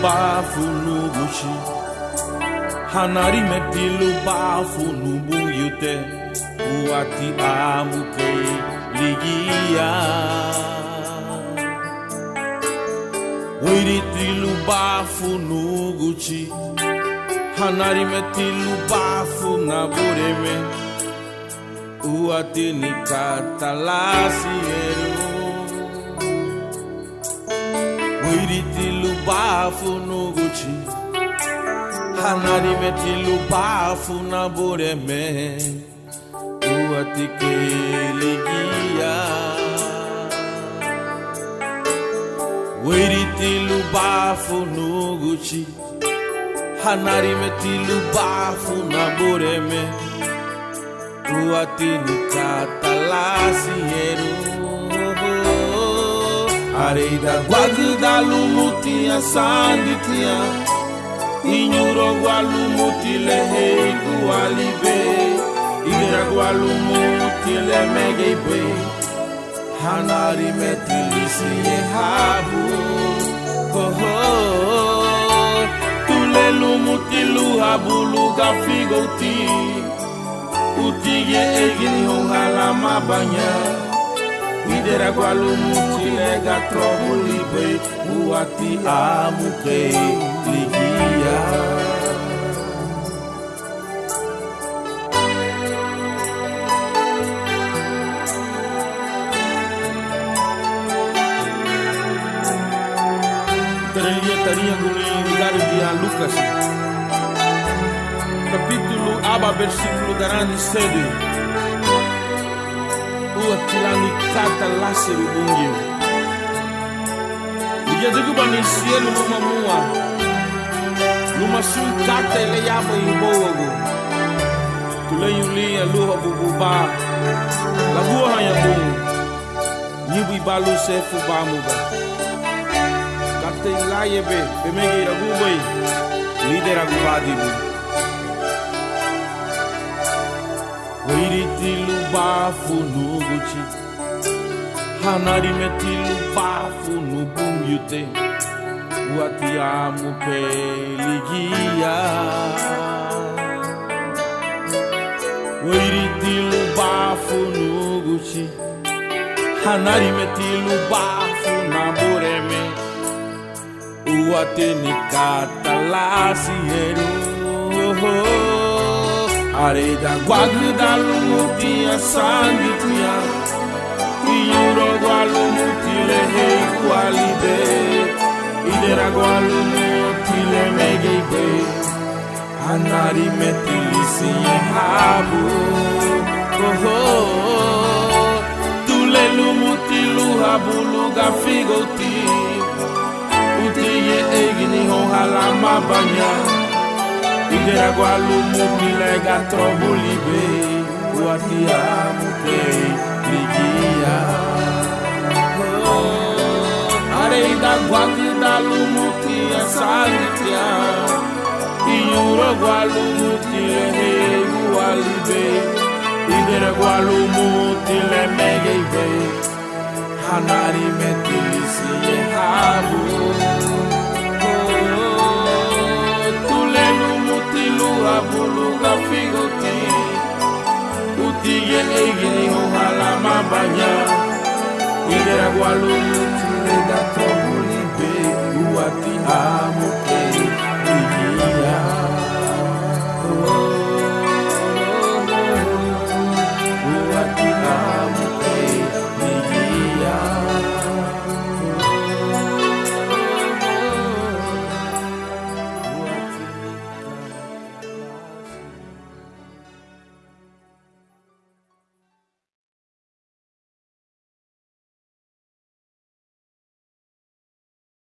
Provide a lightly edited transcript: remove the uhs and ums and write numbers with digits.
bafu nuguchi Hanari metilu bafu nubuyute Uati amuke ligia Wiritilu bafu nuguchi Hanari metilu bafu nabureme Uati nikatalasiero Wiritilu bafu nuguchi Hanari metilu bafu nabureme Uati keligia Wiritilu bafu nuguchi Hanari metilu bafu nabureme Uati nikatalasiero Areida guaguda lumutia sanditia Inyuro gualumuti lehe gualibe Ira gualumuti le megebe Hanari metilisi yehabu Tule lumuti luhabulu gafigoti Utige egini honhala mabanya Idera gualumuti lega trobo libe Uati amuke ligia Taria guni ligare dia Lucas Capítulo aba versículo garani sede Uatilani kata laseru bungyo Dia degu bani cielo numa mua Numa sun kata ele yaba imboago Tuleyu liya luha bububa Lagua hanya bungu Nyibu ibalu sefu bamuga Kata ilaye be Bemegi ragubai Lidera gubadibu Wiritilu bafu nuguchi Hanari metilu bafu nubumyute Uati amuke ligia Wiritilu bafu nuguchi Hanari metilu bafu nabureme Uati nikatalasiero Areida guaguda lumutia sanditia Iyuro gualumuti lehe gualibe Idera gualumuti le megebe Hanari metilisi yehabu Tule lumuti luhabulu gafigoti Utige egini honhala mabanya Idera gualumuti lega trobo libe Uati amuke ligia Areida guaguda lumuti asalitia Inyuro gualumuti lehe gualibe Idera gualumuti le megebe Hanari metilisi yehabu Luhabulu gafigoti Utige egini honhala mabanya Idera gualumuti lega trobo libe Uati amuke